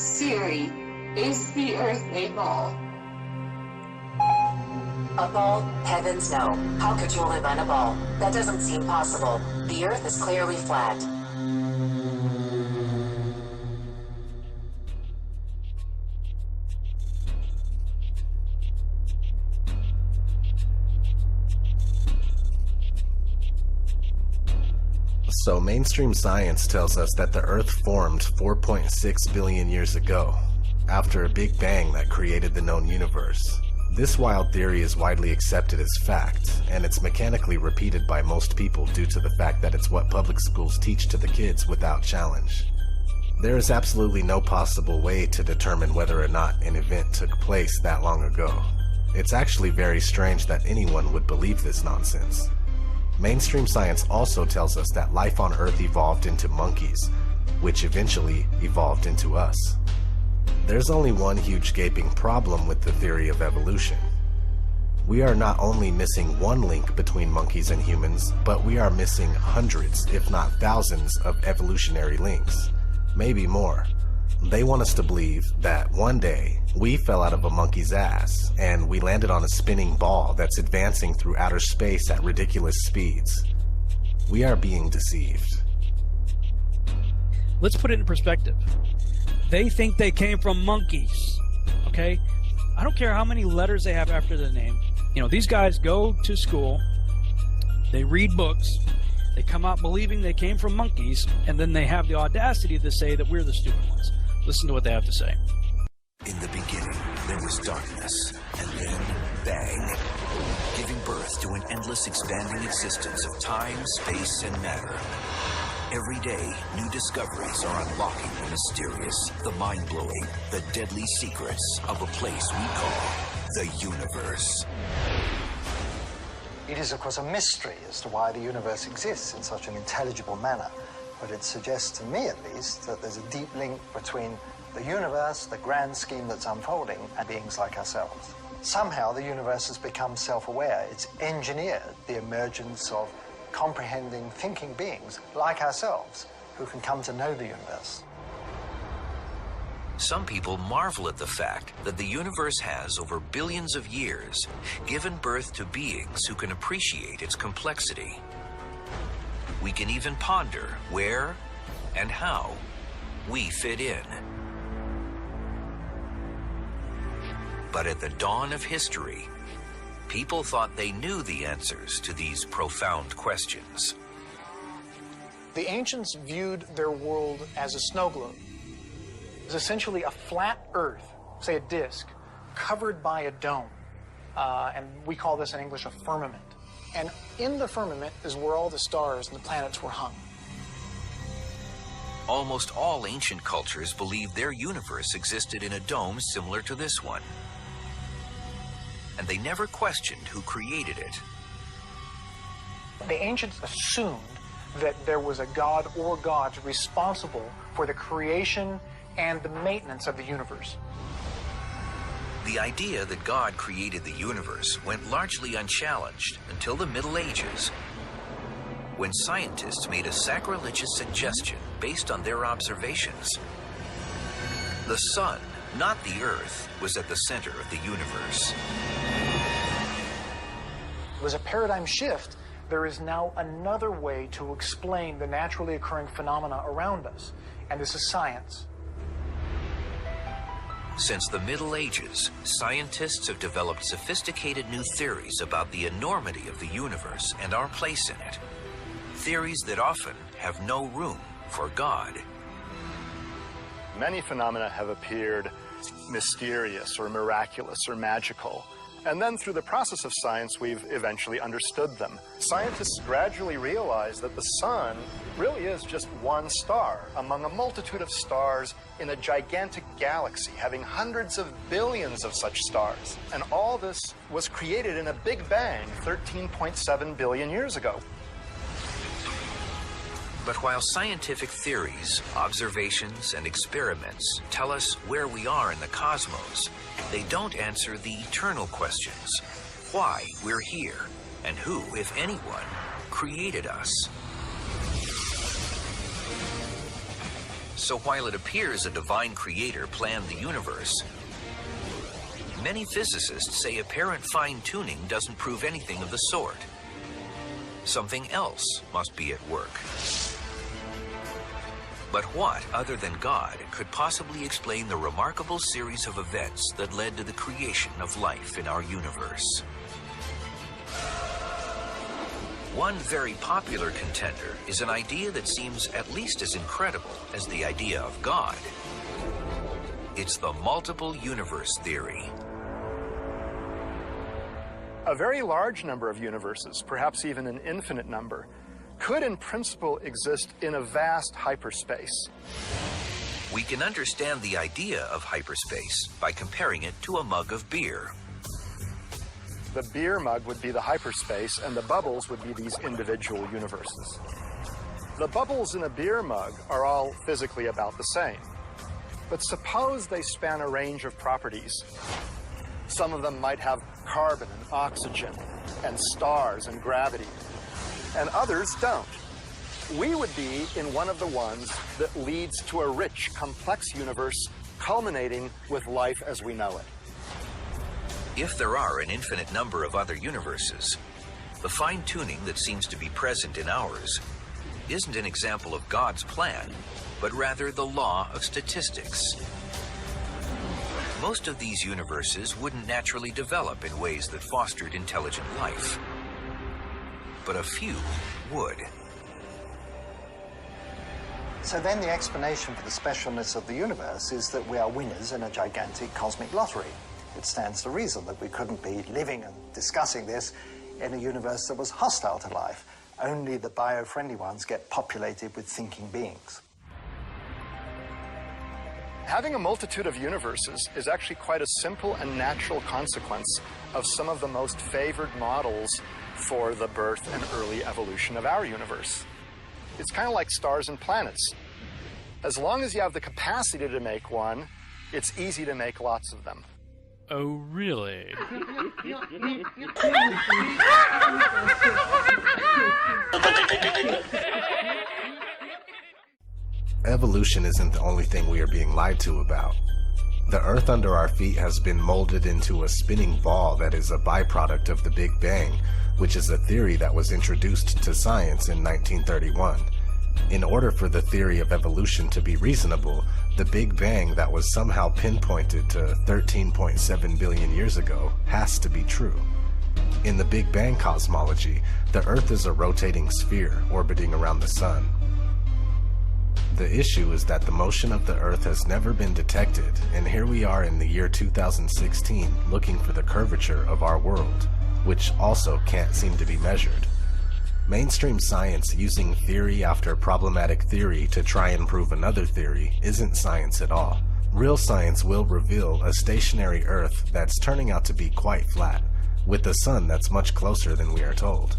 Siri, is the Earth a ball? A ball? Heavens no. How could you live on a ball? That doesn't seem possible. The Earth is clearly flat. So mainstream science tells us that the Earth formed 4.6 billion years ago, after a big bang that created the known universe. This wild theory is widely accepted as fact, and it's mechanically repeated by most people due to the fact that it's what public schools teach to the kids without challenge. There is absolutely no possible way to determine whether or not an event took place that long ago. It's actually very strange that anyone would believe this nonsense. Mainstream science also tells us that life on Earth evolved into monkeys, which eventually evolved into us. There's only one huge gaping problem with the theory of evolution. We are not only missing one link between monkeys and humans, but we are missing hundreds, if not thousands, of evolutionary links. Maybe more. They want us to believe that one day we fell out of a monkey's ass and we landed on a spinning ball that's advancing through outer space at ridiculous speeds. We are being deceived. Let's put it in perspective. They think they came from monkeys, okay? I don't care how many letters they have after the name. You know, these guys go to school, they read books, they come out believing they came from monkeys, and then they have the audacity to say that we're the stupid ones. Listen to what they have to say. In the beginning, there was darkness, and then bang, giving birth to an endless expanding existence of time, space, and matter. Every day, new discoveries are unlocking the mysterious, the mind-blowing, the deadly secrets of a place we call the universe. It is, of course, a mystery as to why the universe exists in such an intelligible manner, but it suggests to me, at least, that there's a deep link between the universe, the grand scheme that's unfolding, and beings like ourselves. Somehow, the universe has become self-aware. It's engineered the emergence of comprehending, thinking beings like ourselves who can come to know the universe. Some people marvel at the fact that the universe has, over billions of years, given birth to beings who can appreciate its complexity. We can even ponder where and how we fit in. But at the dawn of history, people thought they knew the answers to these profound questions. The ancients viewed their world as a snow globe. It's essentially a flat Earth, say a disk, covered by a dome. And we call this in English a firmament. And in the firmament is where all the stars and the planets were hung. Almost all ancient cultures believed their universe existed in a dome similar to this one. And they never questioned who created it. The ancients assumed that there was a god or gods responsible for the creation and the maintenance of the universe. The idea that God created the universe went largely unchallenged until the Middle Ages, when scientists made a sacrilegious suggestion based on their observations. The sun, not the Earth, was at the center of the universe. It was a paradigm shift. There is now another way to explain the naturally occurring phenomena around us, and this is science. Since the Middle Ages, scientists have developed sophisticated new theories about the enormity of the universe and our place in it. Theories that often have no room for God. Many phenomena have appeared mysterious or miraculous or magical. And then through the process of science, we've eventually understood them. Scientists gradually realized that the sun really is just one star among a multitude of stars in a gigantic galaxy, having hundreds of billions of such stars. And all this was created in a big bang 13.7 billion years ago. But while scientific theories, observations, and experiments tell us where we are in the cosmos, they don't answer the eternal questions: why we're here, and who, if anyone, created us. So while it appears a divine creator planned the universe, many physicists say apparent fine-tuning doesn't prove anything of the sort. Something else must be at work. But what, other than God, could possibly explain the remarkable series of events that led to the creation of life in our universe? One very popular contender is an idea that seems at least as incredible as the idea of God. It's the multiple universe theory. A very large number of universes, perhaps even an infinite number, could in principle exist in a vast hyperspace. We can understand the idea of hyperspace by comparing it to a mug of beer. The beer mug would be the hyperspace, and the bubbles would be these individual universes. The bubbles in a beer mug are all physically about the same. But suppose they span a range of properties. Some of them might have carbon and oxygen, and stars and gravity, and others don't. We would be in one of the ones that leads to a rich, complex universe culminating with life as we know it. If there are an infinite number of other universes, the fine-tuning that seems to be present in ours isn't an example of God's plan, but rather the law of statistics. Most of these universes wouldn't naturally develop in ways that fostered intelligent life, but a few would. So then the explanation for the specialness of the universe is that we are winners in a gigantic cosmic lottery. It stands to reason that we couldn't be living and discussing this in a universe that was hostile to life. Only the bio-friendly ones get populated with thinking beings. Having a multitude of universes is actually quite a simple and natural consequence of some of the most favored models for the birth and early evolution of our universe. It's kind of like stars and planets. As long as you have the capacity to make one, it's easy to make lots of them. Oh, really? Evolution isn't the only thing we are being lied to about. The Earth under our feet has been molded into a spinning ball that is a byproduct of the Big Bang, which is a theory that was introduced to science in 1931. In order for the theory of evolution to be reasonable, the Big Bang that was somehow pinpointed to 13.7 billion years ago has to be true. In the Big Bang cosmology, the Earth is a rotating sphere orbiting around the Sun. The issue is that the motion of the Earth has never been detected, and here we are in the year 2016 looking for the curvature of our world, which also can't seem to be measured. Mainstream science using theory after problematic theory to try and prove another theory isn't science at all. Real science will reveal a stationary Earth that's turning out to be quite flat, with a sun that's much closer than we are told.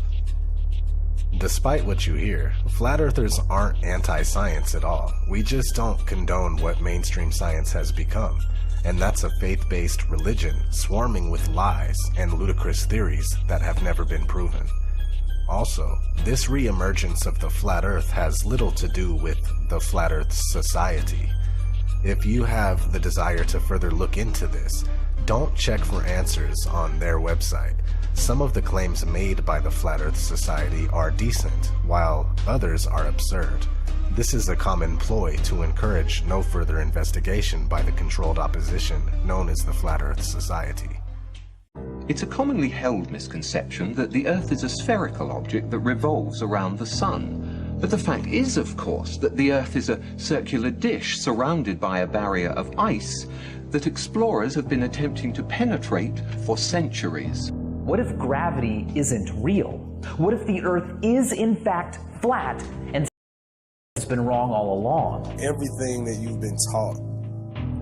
Despite what you hear, flat earthers aren't anti-science at all. We just don't condone what mainstream science has become, and that's a faith-based religion swarming with lies and ludicrous theories that have never been proven. Also, this re-emergence of the flat earth has little to do with the Flat Earth Society. If you have the desire to further look into this, don't check for answers on their website. Some of the claims made by the Flat Earth Society are decent, while others are absurd. This is a common ploy to encourage no further investigation by the controlled opposition known as the Flat Earth Society. It's a commonly held misconception that the Earth is a spherical object that revolves around the Sun. But the fact is, of course, that the Earth is a circular dish surrounded by a barrier of ice that explorers have been attempting to penetrate for centuries. What if gravity isn't real? What if the Earth is in fact flat and it's been wrong all along? Everything that you've been taught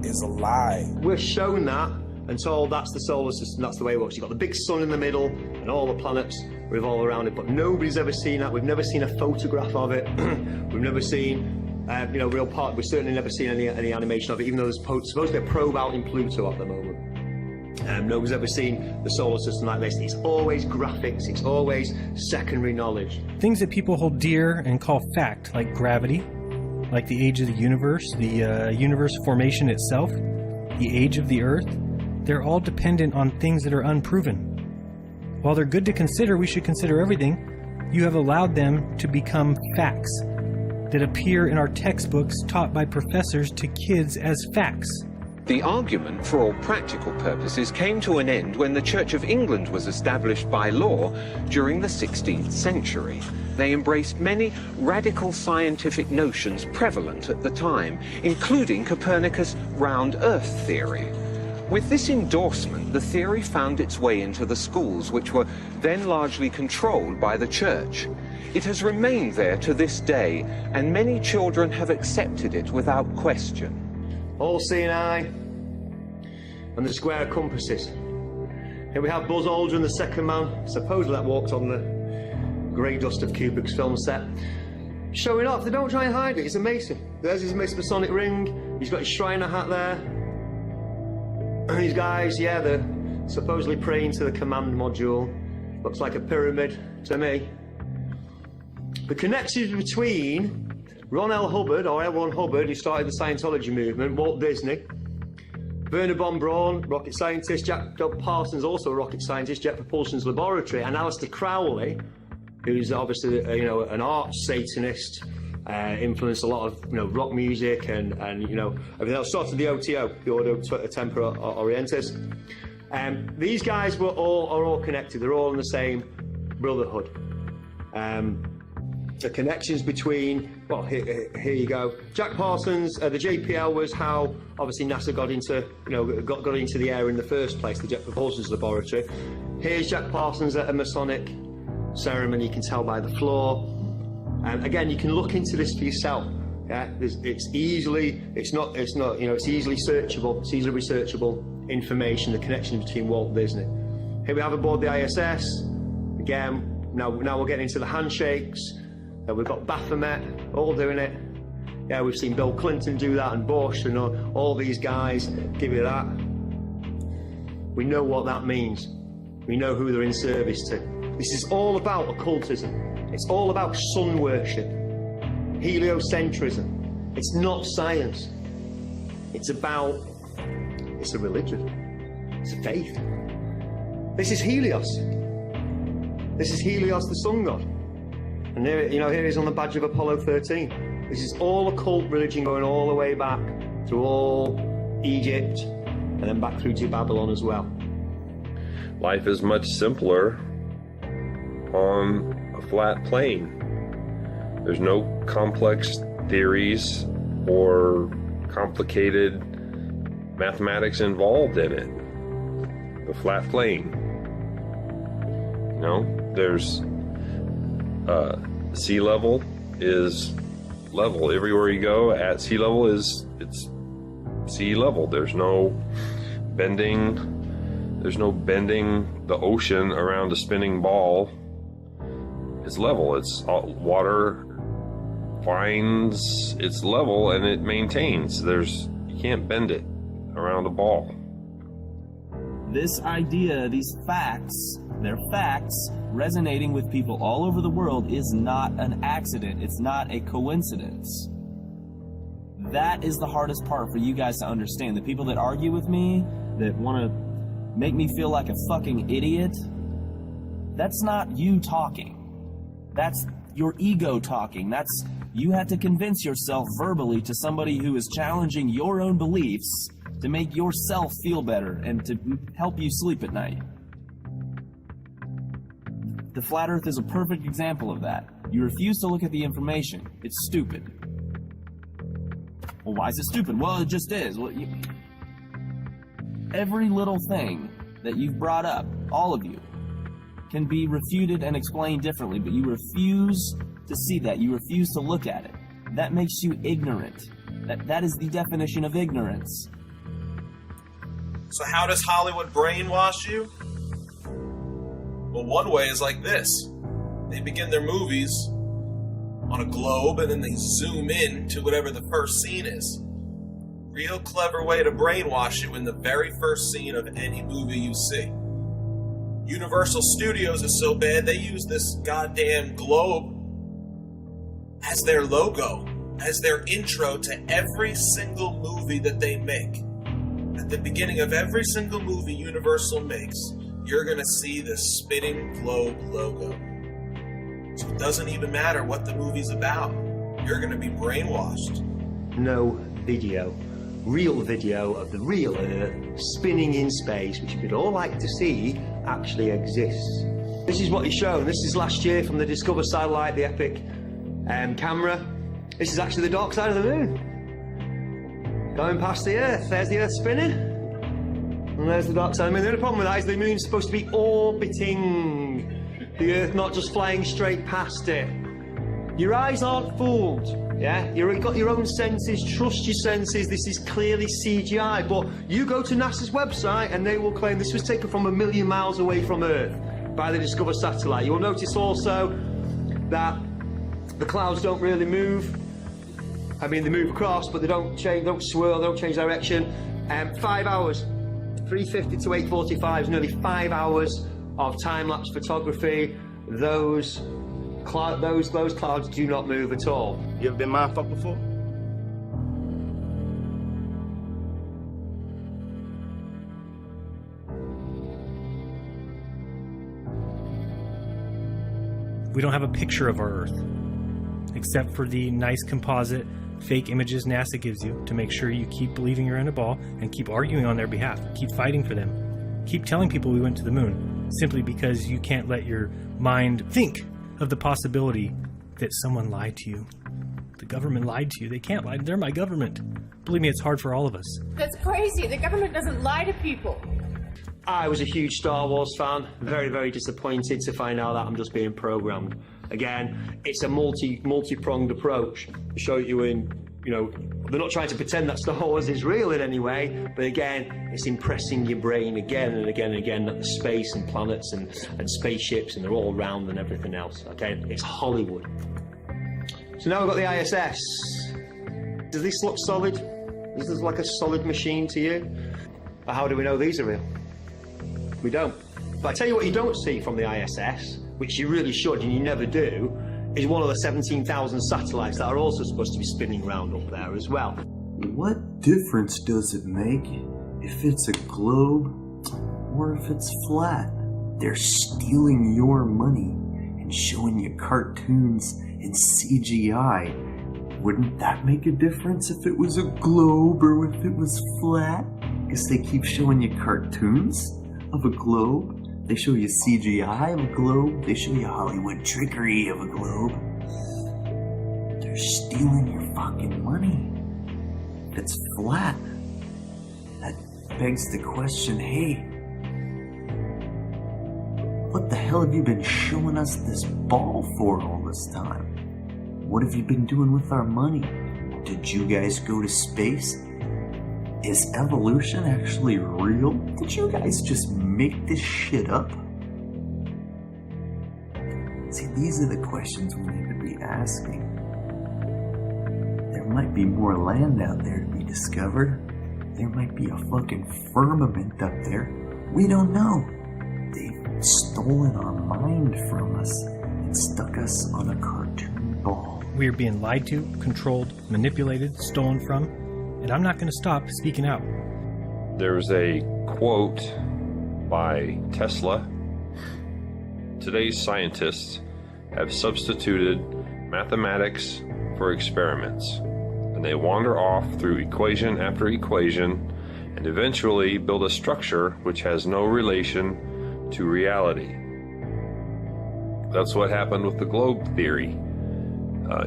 is a lie. We're shown that and told that's the solar system, that's the way it works. You've got the big sun in the middle and all the planets revolve around it, but nobody's ever seen that. We've never seen a photograph of it. We've never seen, real part. We've certainly never seen any animation of it, even though there's supposed to be a probe out in Pluto at the moment. Nobody's ever seen the solar system like this. It's always graphics, it's always secondary knowledge. Things that people hold dear and call fact, like gravity, like the age of the universe, the universe formation itself, the age of the Earth, they're all dependent on things that are unproven. While they're good to consider, we should consider everything. You have allowed them to become facts that appear in our textbooks taught by professors to kids as facts. The argument, for all practical purposes, came to an end when the Church of England was established by law during the 16th century. They embraced many radical scientific notions prevalent at the time, including Copernicus' round Earth theory. With this endorsement, the theory found its way into the schools, which were then largely controlled by the Church. It has remained there to this day, and many children have accepted it without question. All-seeing eye and the square compasses. Here we have Buzz Aldrin, the second man, supposedly that walked on the grey dust of Kubrick's film set, showing off. They don't try and hide it, it's amazing. There's his Masonic ring, he's got his Shriner hat there. And these guys, yeah, they're supposedly praying to the command module. Looks like a pyramid to me. The connections between Ron L. Hubbard, or L. Hubbard, who started the Scientology movement, Walt Disney, Werner von Braun, rocket scientist, Jack Parsons, also a rocket scientist, Jet Propulsion's laboratory, and Aleister Crowley, who's obviously, you know, an art Satanist, influenced a lot of, you know, rock music and you know, everything else. Started the OTO, the Ordo Tempora Orientis. These guys are all connected. They're all in the same brotherhood. The connections between, well, here you go. Jack Parsons, the JPL was how obviously NASA got into, you know, got into the air in the first place, the Jet Propulsion's laboratory. Here's Jack Parsons at a Masonic ceremony. You can tell by the floor. And again, you can look into this for yourself. Yeah, it's easily searchable. It's easily researchable information. The connection between Walt Disney. Here we have aboard the ISS. Again, now we're getting into the handshakes. We've got Baphomet all doing it. Yeah, we've seen Bill Clinton do that and Bush and all these guys give you that. We know what that means. We know who they're in service to. This is all about occultism. It's all about sun worship, heliocentrism. It's not science. It's a religion. It's a faith. This is Helios. This is Helios, the sun god. And here, you know, here he is on the badge of Apollo 13. This is all occult religion going all the way back through all Egypt and then back through to Babylon as well. Life is much simpler on a flat plane. There's no complex theories or complicated mathematics involved in it. The flat plane. You know, there's sea level is level. Everywhere you go at sea level it's sea level. There's no bending the ocean around a spinning ball. It's level. It's water finds its level and it maintains. You can't bend it around a ball. This idea, these facts, they're facts, resonating with people all over the world is not an accident. It's not a coincidence. That is the hardest part for you guys to understand. The people that argue with me, that want to make me feel like a fucking idiot, that's not you talking. That's your ego talking. That's, you have to convince yourself verbally to somebody who is challenging your own beliefs to make yourself feel better and to help you sleep at night. The flat earth is a perfect example of that. You refuse to look at the information. It's stupid. Well, why is it stupid? Well, it just is. Well, every little thing that you've brought up, all of you, can be refuted and explained differently, but you refuse to see that. You refuse to look at it. That makes you ignorant. That is the definition of ignorance. So how does Hollywood brainwash you? Well, one way is like this. They begin their movies on a globe and then they zoom in to whatever the first scene is. Real clever way to brainwash you in the very first scene of any movie you see. Universal Studios is so bad they use this goddamn globe as their logo. as their intro to every single movie that they make. At the beginning of every single movie Universal makes, you're going to see the spinning globe logo. So it doesn't even matter what the movie's about. You're going to be brainwashed. No video, real video of the real Earth spinning in space, which we'd all like to see, actually exists. This is what he's shown. This is last year from the Discover satellite, the Epic camera. This is actually the dark side of the moon. Going past the Earth. There's the Earth spinning. And there's the dark side of the moon. The only problem with that is the moon's supposed to be orbiting the Earth, not just flying straight past it. Your eyes aren't fooled, yeah? You've got your own senses, trust your senses, this is clearly CGI, but you go to NASA's website and they will claim this was taken from 1 million miles away from Earth by the Discover satellite. You will notice also that the clouds don't really move. I mean, they move across, but they don't change, don't swirl, they don't change direction. 5 hours, 3:50 to 8:45 is nearly 5 hours of time-lapse photography. Those clouds do not move at all. You ever been mindfucked before? We don't have a picture of our Earth, except for the nice composite fake images NASA gives you to make sure you keep believing you're in a ball and keep arguing on their behalf, keep fighting for them, keep telling people we went to the moon, simply because you can't let your mind think of the possibility that someone lied to you. The government lied to you. They can't lie. They're my government. Believe me, it's hard for all of us. That's crazy. The government doesn't lie to people. I was a huge Star Wars fan. Very, very disappointed to find out that I'm just being programmed. Again, it's a multi-pronged approach to show you they're not trying to pretend that Star Wars is real in any way, but again, it's impressing your brain again and again and again that the space and planets and spaceships and they're all round and everything else, okay? It's Hollywood. So now we've got the ISS. Does this look solid? Does this look like a solid machine to you? Or how do we know these are real? We don't. But I tell you what you don't see from the ISS, which you really should and you never do, is one of the 17,000 satellites that are also supposed to be spinning around up there as well. What difference does it make if it's a globe or if it's flat? They're stealing your money and showing you cartoons and CGI. Wouldn't that make a difference if it was a globe or if it was flat? Because they keep showing you cartoons of a globe. They show you CGI of a globe. They show you Hollywood trickery of a globe. They're stealing your fucking money. If it's flat, that begs the question, hey, what the hell have you been showing us this ball for all this time? What have you been doing with our money? Did you guys go to space? Is evolution actually real? Did you guys just make this shit up? See, these are the questions we need to be asking. There might be more land out there to be discovered. There might be a fucking firmament up there. We don't know. They've stolen our mind from us and stuck us on a cartoon ball. We are being lied to, controlled, manipulated, stolen from. And I'm not going to stop speaking out. There's a quote by Tesla. Today's scientists have substituted mathematics for experiments, and they wander off through equation after equation and eventually build a structure which has no relation to reality. That's what happened with the globe theory.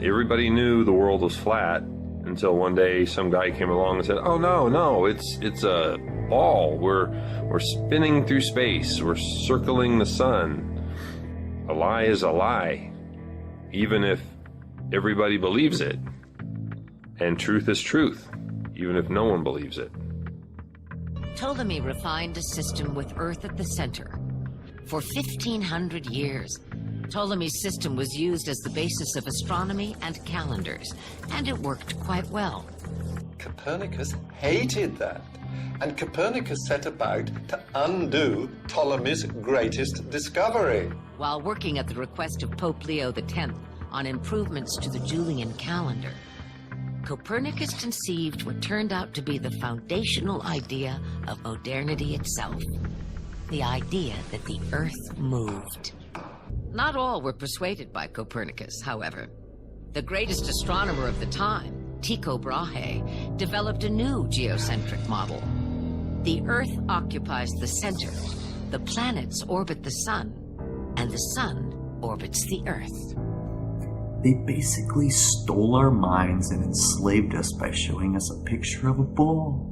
Everybody knew the world was flat until one day some guy came along and said, "Oh no, it's a ball. We're spinning through space. We're circling the sun." A lie is a lie, even if everybody believes it. And truth is truth, even if no one believes it. Ptolemy refined a system with Earth at the center. For 1,500 years, Ptolemy's system was used as the basis of astronomy and calendars, and it worked quite well. Copernicus hated that, and Copernicus set about to undo Ptolemy's greatest discovery. While working at the request of Pope Leo X on improvements to the Julian calendar, Copernicus conceived what turned out to be the foundational idea of modernity itself. The idea that the Earth moved. Not all were persuaded by Copernicus, however. The greatest astronomer of the time, Tycho Brahe, developed a new geocentric model. The Earth occupies the center, the planets orbit the sun, and the sun orbits the Earth. They basically stole our minds and enslaved us by showing us a picture of a ball.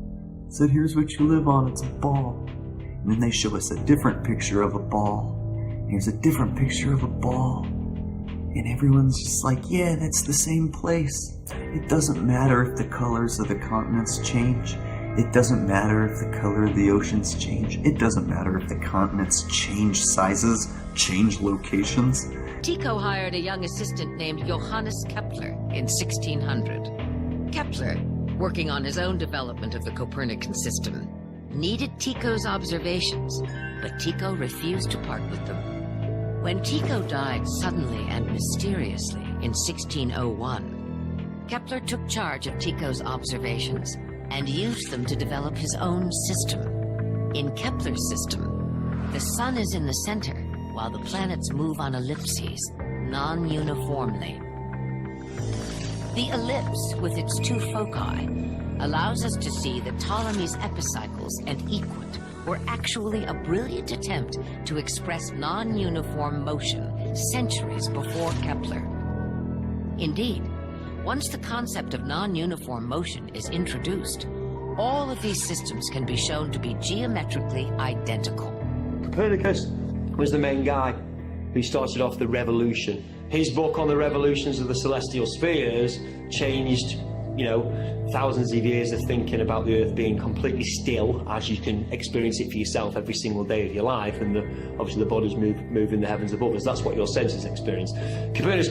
Said, here's what you live on, it's a ball. And then they show us a different picture of a ball. And here's a different picture of a ball. And everyone's just like, yeah, that's the same place. It doesn't matter if the colors of the continents change. It doesn't matter if the color of the oceans change. It doesn't matter if the continents change sizes, change locations. Tycho hired a young assistant named Johannes Kepler in 1600. Kepler, working on his own development of the Copernican system, needed Tycho's observations, but Tycho refused to part with them. When Tycho died suddenly and mysteriously in 1601, Kepler took charge of Tycho's observations and used them to develop his own system. In Kepler's system, the sun is in the center, while the planets move on ellipses, non-uniformly. The ellipse, with its two foci, allows us to see that Ptolemy's epicycles and equant were actually a brilliant attempt to express non-uniform motion centuries before Kepler. Indeed, once the concept of non-uniform motion is introduced, all of these systems can be shown to be geometrically identical. Copernicus was the main guy who started off the revolution. His book on the revolutions of the celestial spheres changed, you know, thousands of years of thinking about the Earth being completely still, as you can experience it for yourself every single day of your life, and obviously the bodies move in the heavens above us. That's what your senses experience. Copernicus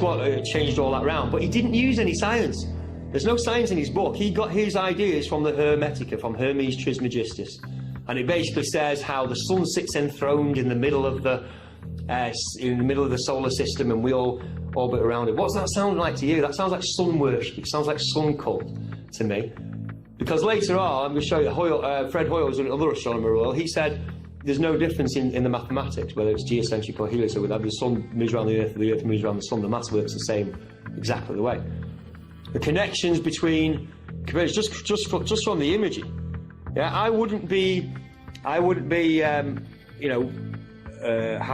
changed all that round, but he didn't use any science. There's no science in his book. He got his ideas from the Hermetica, from Hermes Trismegistus. And it basically says how the sun sits enthroned in the middle of the solar system, and we all orbit around it. What's that sound like to you? That sounds like sun worship. It sounds like sun cult to me. Because later on, I'm going to show you, Fred Hoyle was another astronomer. Well, he said there's no difference in the mathematics, whether it's geocentric or heliocentric. The sun moves around the Earth moves around the sun. The mass works the same, exactly the way. The connections between Copernicus, just from the imaging. Yeah, I wouldn't be, have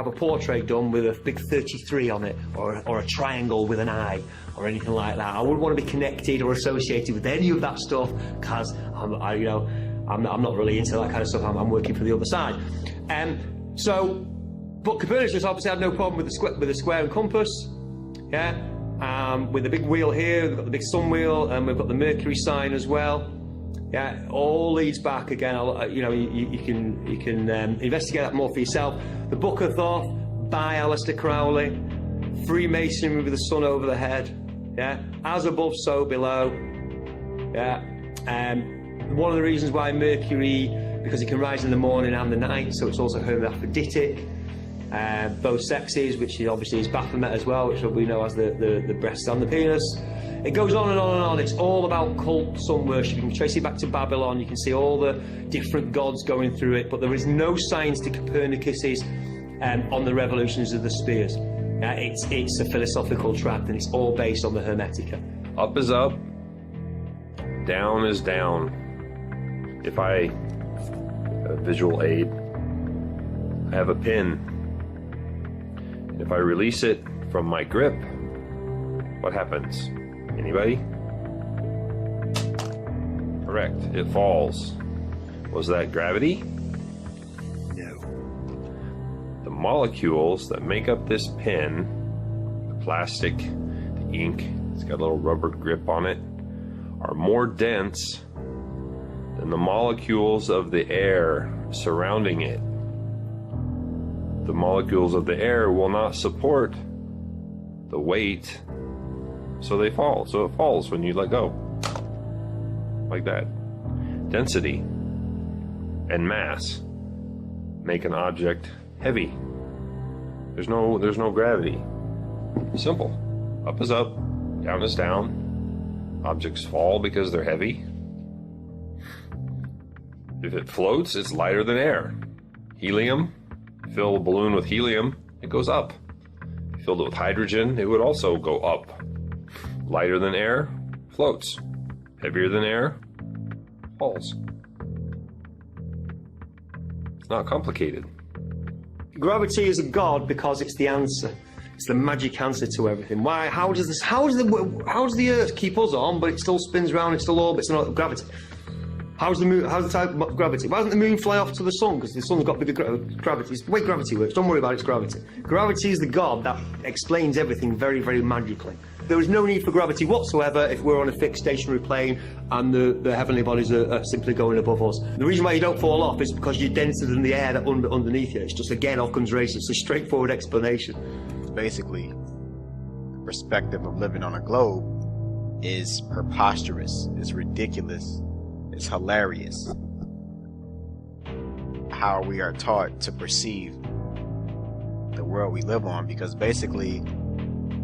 a portrait done with a big 33 on it, or a triangle with an eye, or anything like that. I wouldn't want to be connected or associated with any of that stuff, because I'm not really into that kind of stuff. I'm working for the other side. But Copernicus obviously had no problem with the square and compass. Yeah, with the big wheel here, we've got the big sun wheel, and we've got the Mercury sign as well. Yeah, all leads back again. You can investigate that more for yourself. The Book of Thoth by Aleister Crowley, Freemasonry with the sun over the head. Yeah, as above, so below. Yeah, one of the reasons why Mercury, because it can rise in the morning and the night, so it's also hermaphroditic. Both sexes, which obviously is Baphomet as well, which we know as the breast and the penis. It goes on and on and on. It's all about cult sun worship. You can trace it back to Babylon. You can see all the different gods going through it, but there is no science to Copernicus's on the revolutions of the spheres. It's a philosophical tract, and it's all based on the Hermetica. Up is up, down is down. If I have a visual aid, I have a pin. If I release it from my grip, what happens? Anybody? Correct, it falls. Was that gravity? No. The molecules that make up this pin, the plastic, the ink, it's got a little rubber grip on it, are more dense than the molecules of the air surrounding it. The molecules of the air will not support the weight, so they fall. So it falls when you let go, like that. Density and mass make an object heavy. There's no gravity. Simple. Up is up, down is down. Objects fall because they're heavy. If it floats, it's lighter than air. Helium, fill a balloon with helium, it goes up. Filled it with hydrogen, it would also go up. Lighter than air, floats. Heavier than air, falls. It's not complicated. Gravity is a god because it's the answer. It's the magic answer to everything. Why? How does the Earth keep us on, but it still spins around, it still orbits, and all gravity? How's the moon? How's the type of gravity? Why doesn't the moon fly off to the sun? Because the sun's got bigger gravity. It's the way gravity works. Don't worry about it, it's gravity. Gravity is the god that explains everything very, very magically. There is no need for gravity whatsoever if we're on a fixed stationary plane and the heavenly bodies are simply going above us. The reason why you don't fall off is because you're denser than the air that underneath you. It's just, again, Occam's razor. It's a straightforward explanation. Basically, the perspective of living on a globe is preposterous, it's ridiculous, it's hilarious. How we are taught to perceive the world we live on, because basically,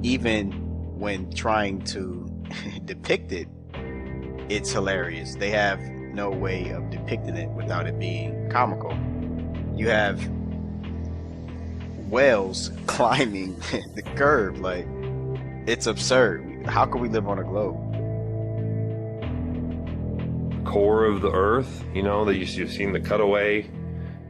even when trying to depict it, it's hilarious. They have no way of depicting it without it being comical. You have whales climbing the curve, like, it's absurd. How can we live on a globe? Core of the Earth, you know, you've seen the cutaway.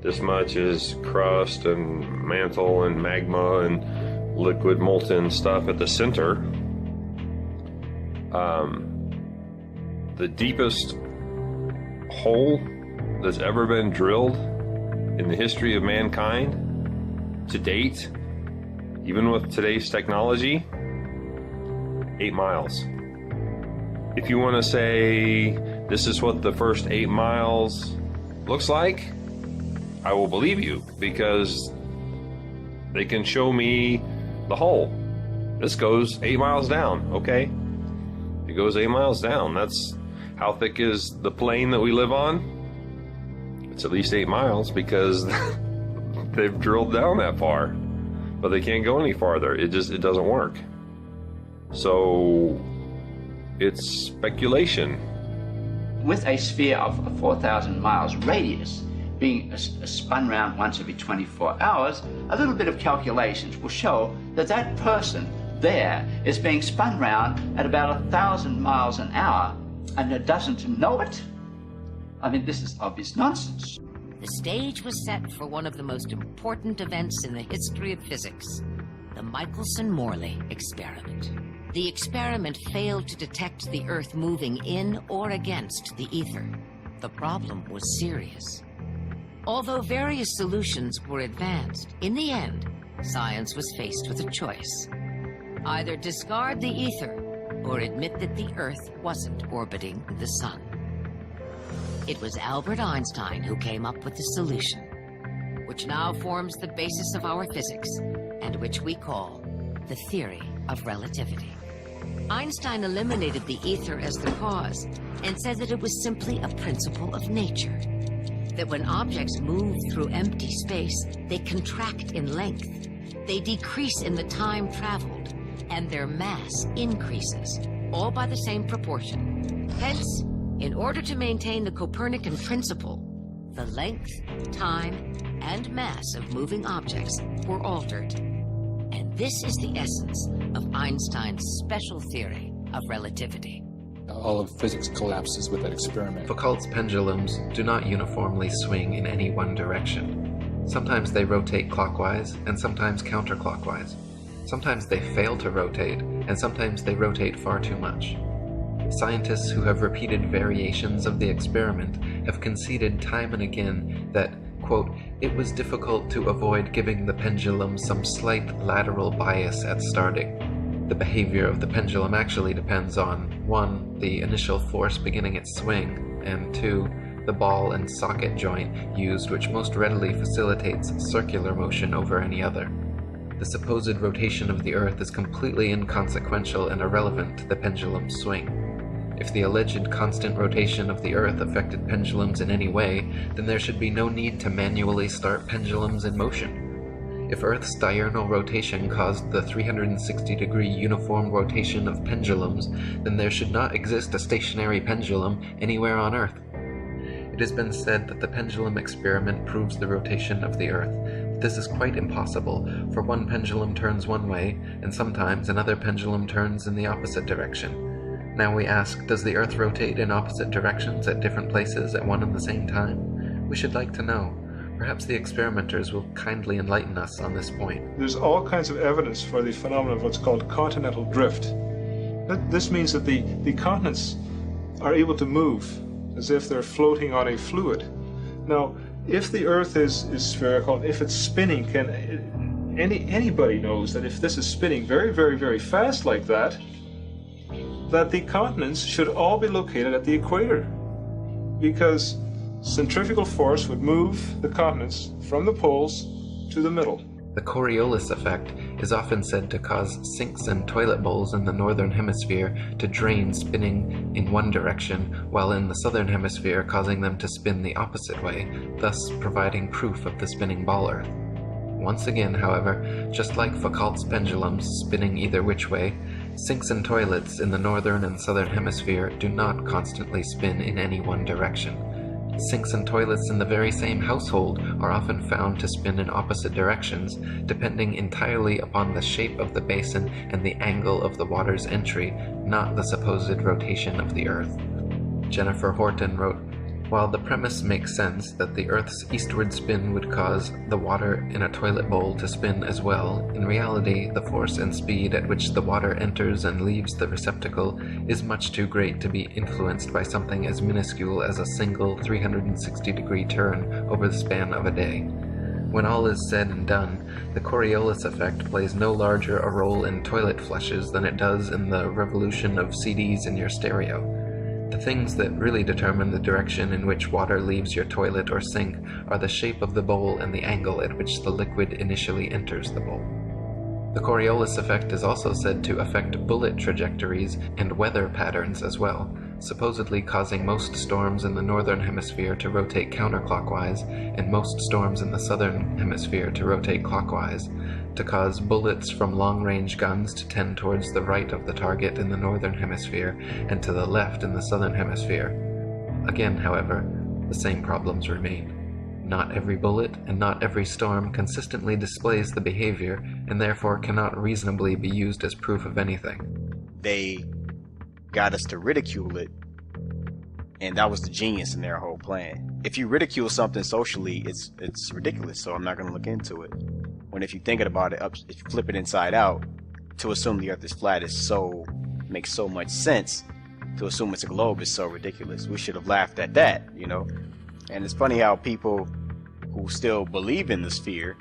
This much is crust and mantle and magma and liquid molten stuff at the center. The deepest hole that's ever been drilled in the history of mankind to date, even with today's technology, 8 miles. If you want to say this is what the first 8 miles looks like, I will believe you, because they can show me the hole. This goes 8 miles down, okay? It goes 8 miles down. That's how thick is the plane that we live on? It's at least 8 miles, because they've drilled down that far, but they can't go any farther. It doesn't work. So it's speculation. With a sphere of 4,000 miles radius being spun round once every 24 hours, a little bit of calculations will show that that person there is being spun round at about 1,000 miles an hour and it doesn't know it. I mean, this is obvious nonsense. The stage was set for one of the most important events in the history of physics, the Michelson-Morley experiment. The experiment failed to detect the Earth moving in or against the ether. The problem was serious. Although various solutions were advanced, in the end, science was faced with a choice. Either discard the ether or admit that the Earth wasn't orbiting the Sun. It was Albert Einstein who came up with the solution, which now forms the basis of our physics, and which we call the theory of relativity. Einstein eliminated the ether as the cause and said that it was simply a principle of nature. That when objects move through empty space, they contract in length, they decrease in the time traveled, and their mass increases, all by the same proportion. Hence, in order to maintain the Copernican principle, the length, time, and mass of moving objects were altered. And this is the essence of Einstein's special theory of relativity. All of physics collapses with that experiment. Foucault's pendulums do not uniformly swing in any one direction. Sometimes they rotate clockwise and sometimes counterclockwise. Sometimes they fail to rotate, and sometimes they rotate far too much. Scientists who have repeated variations of the experiment have conceded time and again that, quote, it was difficult to avoid giving the pendulum some slight lateral bias at starting. The behavior of the pendulum actually depends on 1. the initial force beginning its swing, and 2. the ball and socket joint used, which most readily facilitates circular motion over any other. The supposed rotation of the Earth is completely inconsequential and irrelevant to the pendulum's swing. If the alleged constant rotation of the Earth affected pendulums in any way, then there should be no need to manually start pendulums in motion. If Earth's diurnal rotation caused the 360-degree uniform rotation of pendulums, then there should not exist a stationary pendulum anywhere on Earth. It has been said that the pendulum experiment proves the rotation of the Earth. But this is quite impossible, for one pendulum turns one way, and sometimes another pendulum turns in the opposite direction. Now we ask, does the Earth rotate in opposite directions at different places at one and the same time? We should like to know. Perhaps the experimenters will kindly enlighten us on this point. There's all kinds of evidence for the phenomenon of what's called continental drift. This means that the continents are able to move as if they're floating on a fluid. Now, if the Earth is spherical, if it's spinning, anybody knows that if this is spinning very, very, very fast like that, that the continents should all be located at the equator, because centrifugal force would move the continents from the poles to the middle. The Coriolis effect is often said to cause sinks and toilet bowls in the northern hemisphere to drain spinning in one direction, while in the southern hemisphere causing them to spin the opposite way, thus providing proof of the spinning ball Earth. Once again, however, just like Foucault's pendulums spinning either which way, sinks and toilets in the northern and southern hemisphere do not constantly spin in any one direction. Sinks and toilets in the very same household are often found to spin in opposite directions, depending entirely upon the shape of the basin and the angle of the water's entry, not the supposed rotation of the Earth. Jennifer Horton wrote, "While the premise makes sense that the Earth's eastward spin would cause the water in a toilet bowl to spin as well, in reality the force and speed at which the water enters and leaves the receptacle is much too great to be influenced by something as minuscule as a single 360-degree turn over the span of a day. When all is said and done, the Coriolis effect plays no larger a role in toilet flushes than it does in the revolution of CDs in your stereo. The things that really determine the direction in which water leaves your toilet or sink are the shape of the bowl and the angle at which the liquid initially enters the bowl." The Coriolis effect is also said to affect bullet trajectories and weather patterns as well, supposedly causing most storms in the northern hemisphere to rotate counterclockwise and most storms in the southern hemisphere to rotate clockwise, to cause bullets from long-range guns to tend towards the right of the target in the northern hemisphere and to the left in the southern hemisphere. Again, however, the same problems remain. Not every bullet and not every storm consistently displays the behavior and therefore cannot reasonably be used as proof of anything. They got us to ridicule it, and that was the genius in their whole plan. If you ridicule something socially, it's ridiculous, so I'm not going to look into it. When if you're thinking about it, if you flip it inside out, to assume the Earth is flat makes so much sense. To assume it's a globe is so ridiculous. We should have laughed at that, you know? And it's funny how people who still believe in the sphere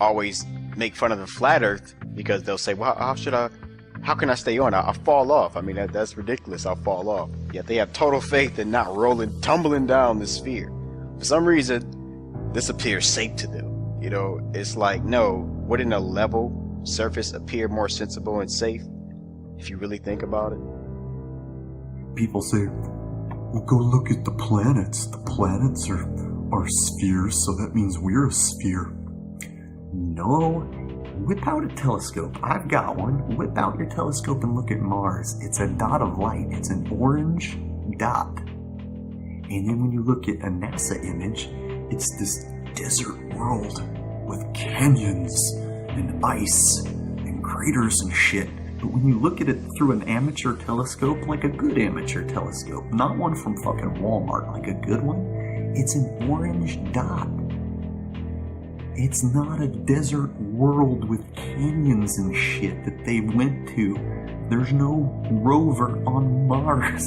always make fun of the flat Earth, because they'll say, well, how can I stay on? I'll fall off. I mean, that's ridiculous. I'll fall off. Yet they have total faith in not tumbling down the sphere. For some reason, this appears safe to them. You know, it's like, no, wouldn't a level surface appear more sensible and safe if you really think about it? People say, well, go look at the planets. The planets are spheres, so that means we're a sphere. No, whip out a telescope. I've got one. Whip out your telescope and look at Mars. It's a dot of light. It's an orange dot. And then when you look at a NASA image, it's this desert world with canyons and ice and craters and shit. But when you look at it through an amateur telescope, like a good amateur telescope, not one from fucking Walmart, like a good one, it's an orange dot. It's not a desert world with canyons and shit that they went to. There's no rover on Mars.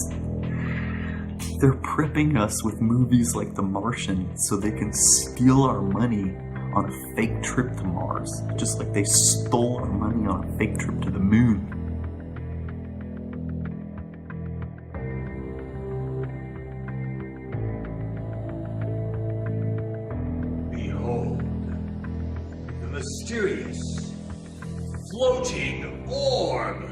They're prepping us with movies like The Martian so they can steal our money on a fake trip to Mars, just like they stole our money on a fake trip to the moon. Behold, the mysterious floating orb.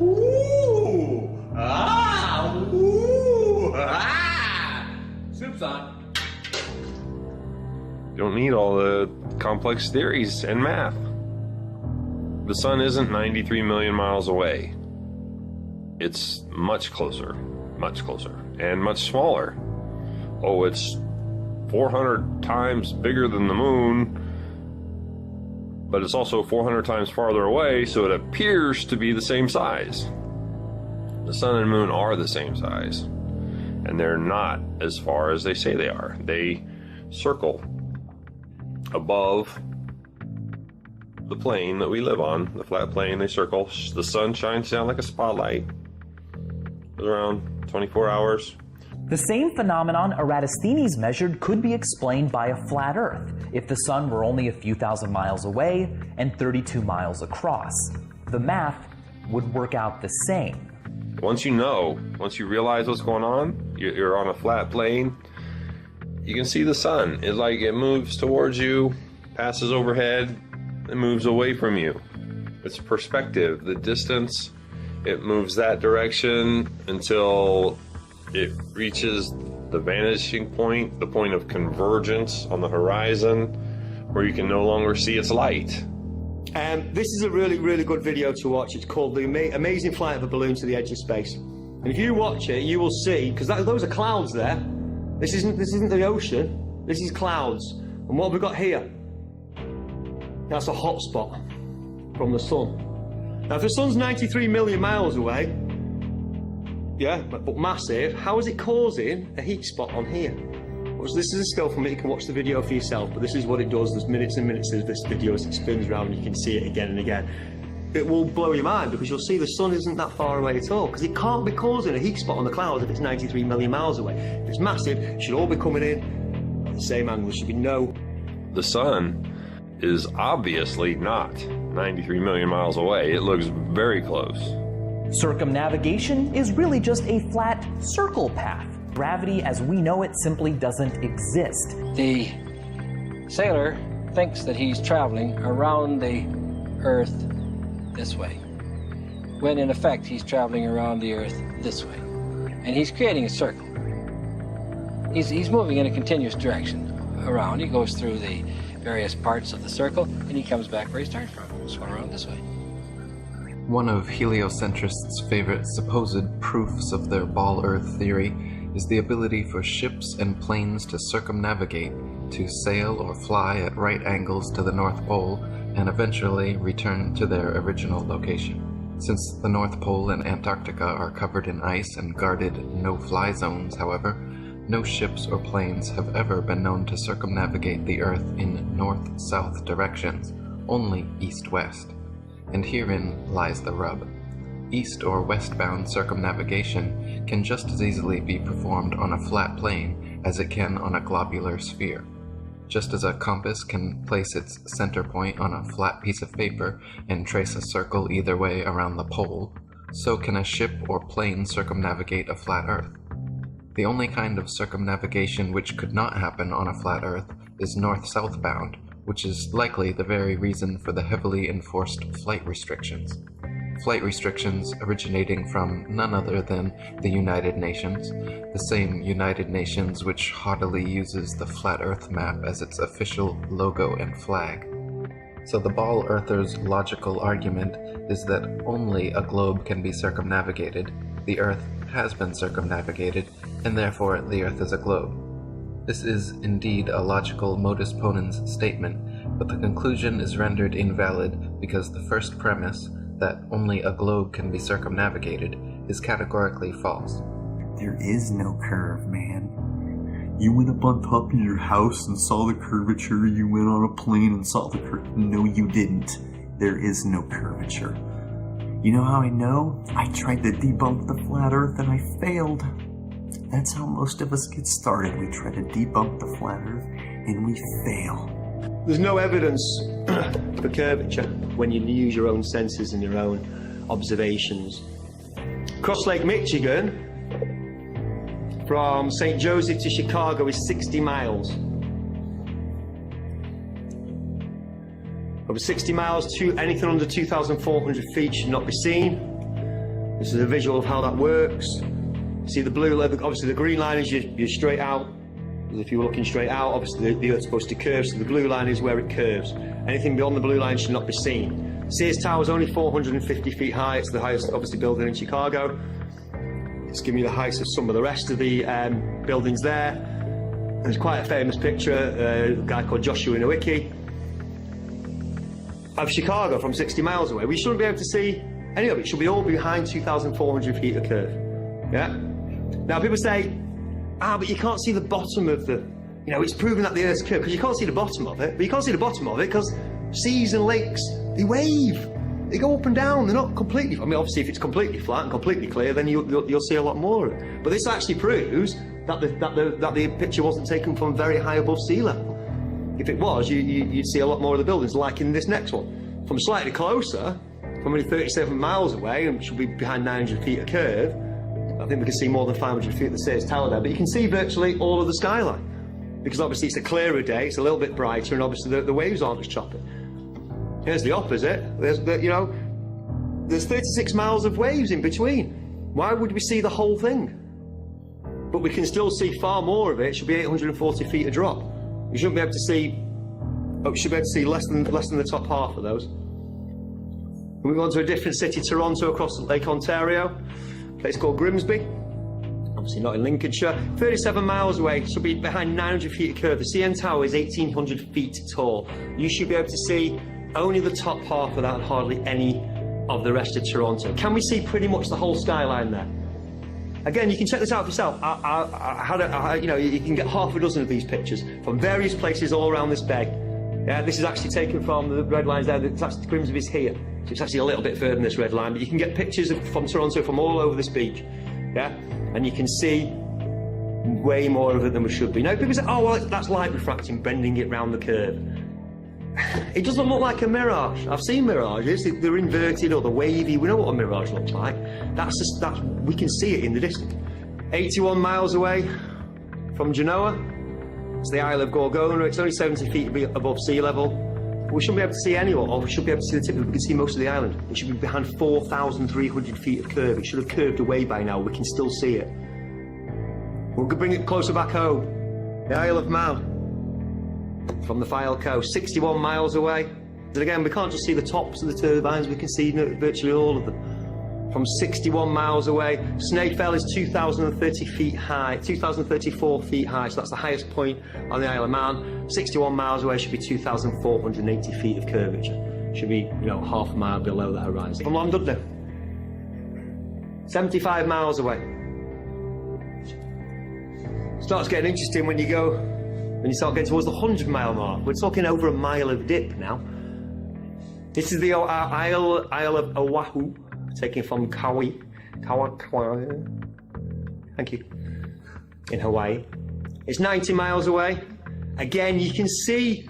Ooh! Ah! Ooh! Ah! Soup's on. The don't need all the complex theories and math. The sun isn't 93 million miles away. It's much closer, and much smaller. Oh, it's 400 times bigger than the moon, but it's also 400 times farther away, so it appears to be the same size. The sun and moon are the same size, and they're not as far as they say they are. They circle above the plane that we live on, the flat plane. They circle. The sun shines down like a spotlight. It's around 24 hours. The same phenomenon Eratosthenes measured could be explained by a flat Earth if the sun were only a few thousand miles away and 32 miles across. The math would work out the same. Once you realize what's going on, you're on a flat plane, you can see the sun. It's like it moves towards you, passes overhead, and moves away from you. It's perspective, the distance. It moves that direction until it reaches the vanishing point, the point of convergence on the horizon, where you can no longer see its light. This is a really, really good video to watch. It's called The Amazing Flight of a Balloon to the Edge of Space. And if you watch it, you will see, because those are clouds there. This isn't the ocean. This is clouds. And what have we got here? That's a hot spot from the sun. Now, if the sun's 93 million miles away, yeah, but massive, how is it causing a heat spot on here? Well, this is a still from it. You can watch the video for yourself, but this is what it does. There's minutes and minutes of this video as it spins around, and you can see it again and again. It will blow your mind, because you'll see the sun isn't that far away at all, because it can't be causing a heat spot on the clouds if it's 93 million miles away. If it's massive, it should all be coming in at the same angle. There should be no... The sun is obviously not 93 million miles away. It looks very close. Circumnavigation is really just a flat circle path. Gravity as we know it simply doesn't exist. The sailor thinks that he's traveling around the Earth this way, when in effect he's traveling around the Earth this way. And he's creating a circle. He's moving in a continuous direction around. He goes through the various parts of the circle, and he comes back where he started from. He's going around this way. One of heliocentrists' favorite supposed proofs of their ball Earth theory is the ability for ships and planes to circumnavigate, to sail or fly at right angles to the North Pole, and eventually return to their original location. Since the North Pole and Antarctica are covered in ice and guarded no-fly zones, however, no ships or planes have ever been known to circumnavigate the Earth in north-south directions, only east-west. And herein lies the rub. East or westbound circumnavigation can just as easily be performed on a flat plane as it can on a globular sphere. Just as a compass can place its center point on a flat piece of paper and trace a circle either way around the pole, so can a ship or plane circumnavigate a flat Earth. The only kind of circumnavigation which could not happen on a flat Earth is north-south bound, which is likely the very reason for the heavily enforced flight restrictions. Flight restrictions originating from none other than the United Nations, the same United Nations which haughtily uses the flat Earth map as its official logo and flag. So the ball earther's logical argument is that only a globe can be circumnavigated, the Earth has been circumnavigated, and therefore the Earth is a globe. This is indeed a logical modus ponens statement, but the conclusion is rendered invalid because the first premise, that only a globe can be circumnavigated, is categorically false. There is no curve, man. You went up on top of your house and saw the curvature. You went on a plane and saw the curve. No, you didn't. There is no curvature. You know how I know? I tried to debunk the flat Earth and I failed. That's how most of us get started. We try to debunk the flat Earth and we fail. There's no evidence for curvature when you use your own senses and your own observations. Cross Lake Michigan, from St. Joseph to Chicago, is 60 miles. Over 60 miles, anything under 2,400 feet should not be seen. This is a visual of how that works. See the blue line, obviously the green line is you're straight out. Because if you were looking straight out, obviously the Earth's supposed to curve, so the blue line is where it curves. Anything beyond the blue line should not be seen. Sears Tower is only 450 feet high. It's the highest, obviously, building in Chicago. It's giving you the height of some of the rest of the buildings there. There's quite a famous picture, a guy called Joshua Nowicki, of Chicago from 60 miles away. We shouldn't be able to see any of it. It should be all behind 2,400 feet of curve. Yeah? Now, people say, but you can't see the bottom of the... You know, it's proven that the Earth's curved, because you can't see the bottom of it. But you can't see the bottom of it because seas and lakes, they wave. They go up and down. They're not completely... I mean, obviously, if it's completely flat and completely clear, then you'll see a lot more of it. But this actually proves that the picture wasn't taken from very high above sea level. If it was, you'd see a lot more of the buildings, like in this next one. From slightly closer, from only 37 miles away, and should be behind 900 feet of curve, I think we can see more than 500 feet of the Sears Tower there, but you can see virtually all of the skyline. Because obviously it's a clearer day, it's a little bit brighter, and obviously the waves aren't as choppy. Here's the opposite. There's 36 miles of waves in between. Why would we see the whole thing? But we can still see far more of it. It should be 840 feet a drop. You shouldn't be able to see... Oh, you should be able to see less than the top half of those. We move on to a different city, Toronto, across Lake Ontario. A place called Grimsby. Obviously not in Lincolnshire. 37 miles away, should be behind 900 feet of curve. The CN Tower is 1,800 feet tall. You should be able to see only the top half of that and hardly any of the rest of Toronto. Can we see pretty much the whole skyline there? Again, you can check this out for yourself. You can get half a dozen of these pictures from various places all around this bay. Yeah, this is actually taken from the red lines there. It's actually Grimsby's here, so it's actually a little bit further than this red line. But you can get pictures from Toronto from all over this beach. Yeah, and you can see way more of it than we should be. Now people say, "Oh, well, that's light refracting, bending it round the curve." It doesn't look like a mirage. I've seen mirages. They're inverted or they're wavy. We know what a mirage looks like. We can see it in the distance. 81 miles away from Genoa. It's the Isle of Gorgona. It's only 70 feet above sea level. We shouldn't be able to see anyone, or we should be able to see the tip. We can see most of the island. It should be behind 4,300 feet of curve. It should have curved away by now. We can still see it. We'll bring it closer back home. The Isle of Man. From the Fylde coast, 61 miles away. And again, we can't just see the tops of the turbines, we can see virtually all of them. From 61 miles away, Snaefell is 2,030 feet high, 2,034 feet high, so that's the highest point on the Isle of Man. 61 miles away should be 2,480 feet of curvature. Should be, half a mile below the horizon. From London, 75 miles away. Starts getting interesting when you start getting towards the 100-mile mark. We're talking over a mile of dip now. This is the Isle of Oahu, taken from Kauai. Thank you. In Hawaii. It's 90 miles away. Again, you can see,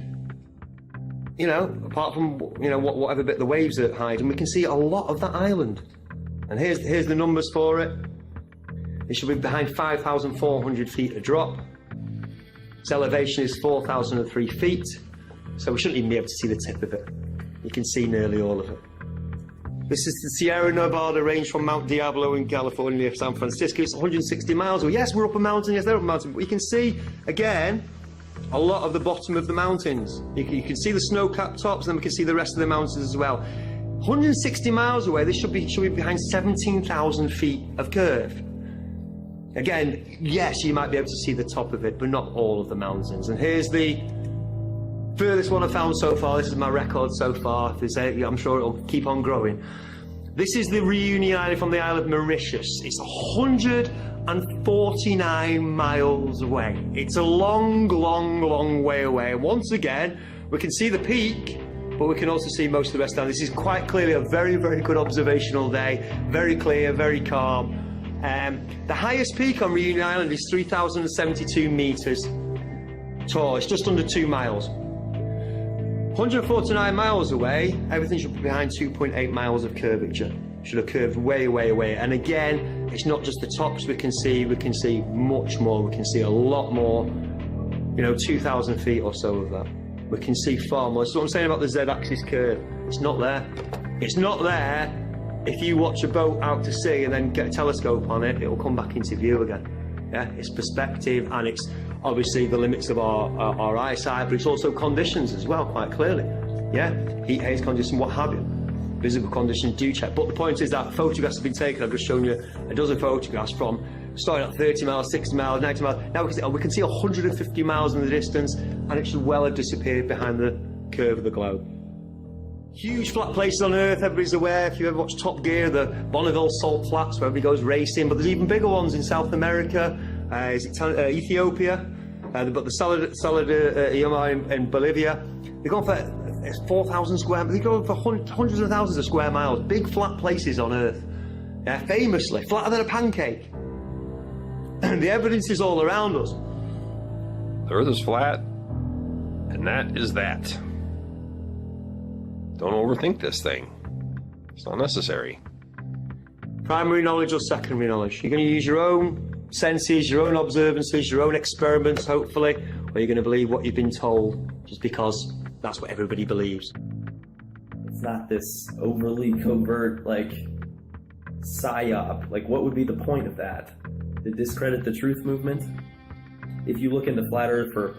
apart from, whatever bit the waves are hiding, we can see a lot of that island. And here's the numbers for it. It should be behind 5,400 feet a drop. Its elevation is 4,003 feet, so we shouldn't even be able to see the tip of it. You can see nearly all of it. This is the Sierra Nevada range from Mount Diablo in California, San Francisco. It's 160 miles away. Yes, we're up a mountain. Yes, they're up a mountain. But we can see, again, a lot of the bottom of the mountains. You can see the snow-capped tops, and then we can see the rest of the mountains as well. 160 miles away, this should be behind 17,000 feet of curve. Again, yes, you might be able to see the top of it, but not all of the mountains. And here's the furthest one I've found so far. This is my record so far. I'm sure it'll keep on growing. This is the reunion island from the Isle of Mauritius. It's 149 miles away. It's a long, long, long way away. And once again, we can see the peak, but we can also see most of the rest down. This is quite clearly a very, very good observational day. Very clear, very calm. The highest peak on Reunion Island is 3,072 metres tall. It's just under 2 miles. 149 miles away, everything should be behind 2.8 miles of curvature. Should have curved way, way away. And again, it's not just the tops we can see much more. We can see a lot more, 2,000 feet or so of that. We can see far more. That's what I'm saying about the Z-axis curve. It's not there. It's not there. If you watch a boat out to sea and then get a telescope on it, it'll come back into view again. Yeah, it's perspective, and it's obviously the limits of our eyesight, but it's also conditions as well, quite clearly. Yeah, heat, haze conditions, what have you. Physical conditions do check. But the point is that photographs have been taken. I've just shown you a dozen photographs from starting at 30 miles, 60 miles, 90 miles. Now we can see 150 miles in the distance, and it should well have disappeared behind the curve of the globe. Huge flat places on Earth, everybody's aware. If you ever watch Top Gear, the Bonneville Salt Flats, where everybody goes racing. But there's even bigger ones in South America. Ethiopia? But the Saladillo in Bolivia. They've gone for 4,000 square. They go for hundreds of thousands of square miles. Big flat places on Earth. Yeah, famously flatter than a pancake. The evidence is all around us. The Earth is flat, and that is that. Don't overthink this thing. It's not necessary. Primary knowledge or secondary knowledge? You're going to use your own senses, your own observances, your own experiments, hopefully, or you're going to believe what you've been told just because that's what everybody believes. It's not this overly covert, like, psyop. Like, what would be the point of that? To discredit the truth movement? If you look into Flat Earth for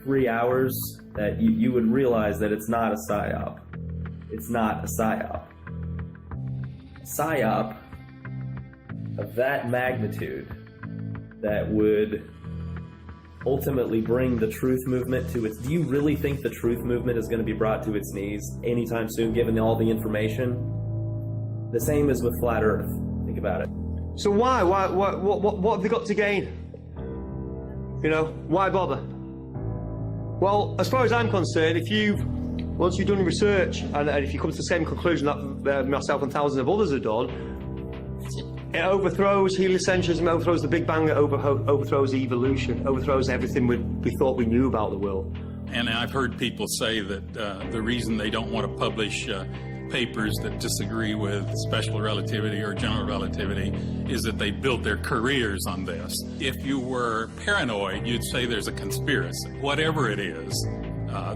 3 hours, that you would realize that it's not a psyop. It's not a psyop. A psyop of that magnitude that would ultimately bring the truth movement to its... Do you really think the truth movement is going to be brought to its knees anytime soon, given all the information? The same as with Flat Earth. Think about it. So why? What have they got to gain? You know, why bother? Well, as far as I'm concerned, once you've done your research, and if you come to the same conclusion that myself and thousands of others have done, it overthrows heliocentrism, overthrows the Big Bang, it overthrows evolution, overthrows everything we thought we knew about the world. And I've heard people say that the reason they don't want to publish papers that disagree with special relativity or general relativity is that they built their careers on this. If you were paranoid, you'd say there's a conspiracy. Whatever it is,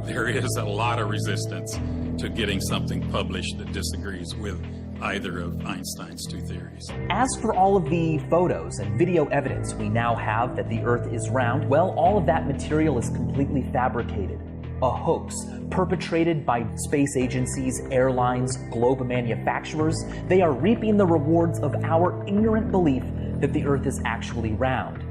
there is a lot of resistance to getting something published that disagrees with either of Einstein's two theories. As for all of the photos and video evidence we now have that the Earth is round, well, all of that material is completely fabricated. A hoax perpetrated by space agencies, airlines, globe manufacturers. They are reaping the rewards of our ignorant belief that the Earth is actually round.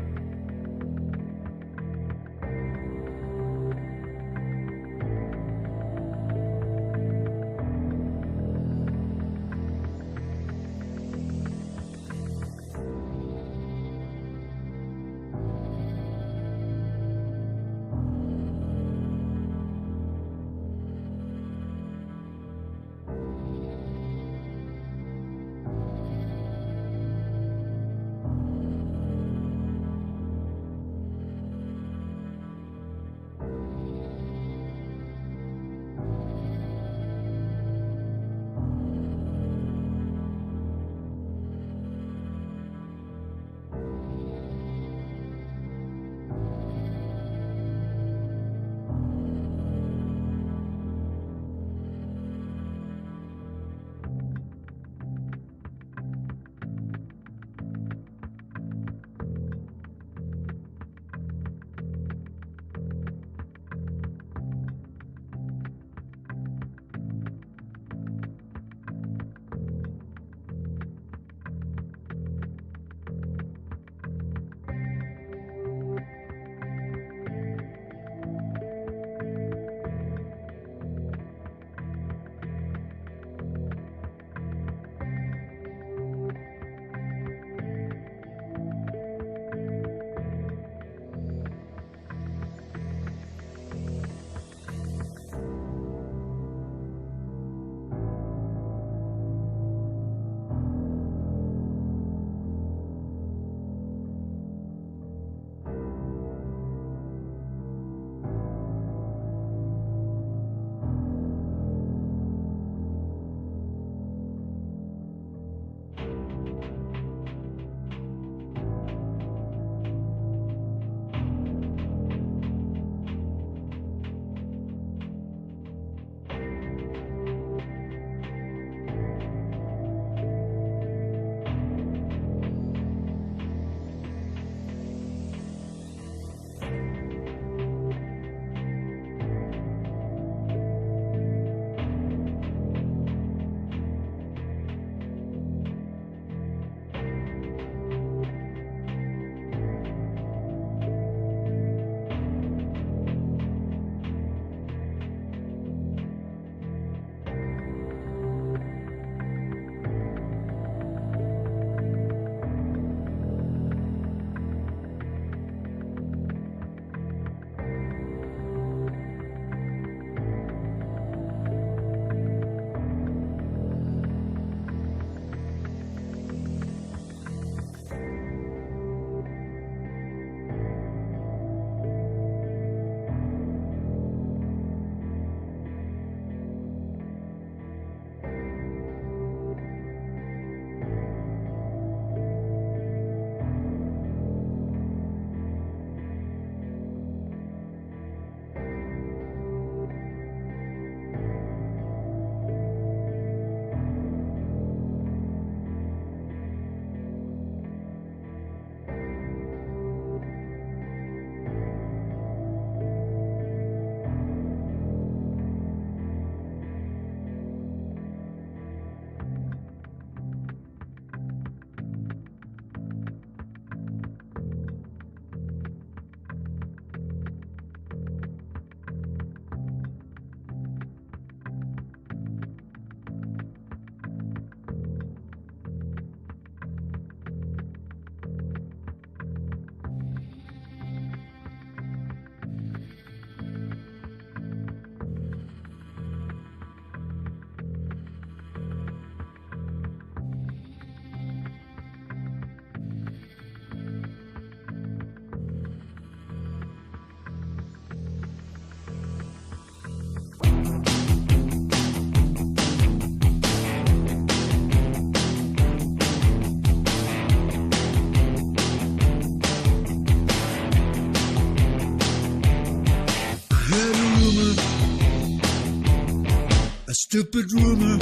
Stupid rumor.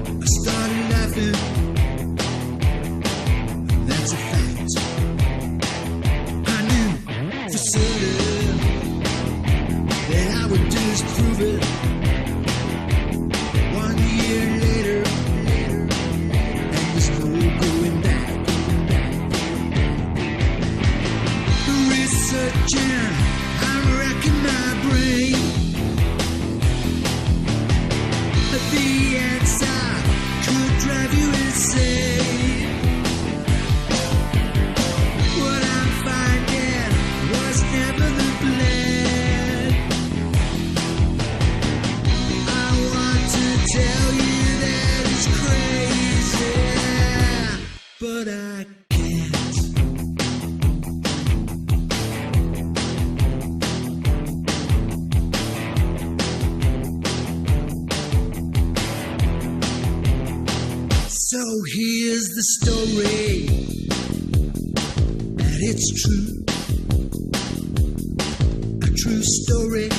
I started laughing. That's a fact. I knew for certain that I would disprove it. 1 year later, and there's no going back. Researching, I'm racking my brain. The answer could drive you insane. What I'm finding was never the plan. I want to tell you that it's crazy, but I can't. So here's the story, and it's true, a true story.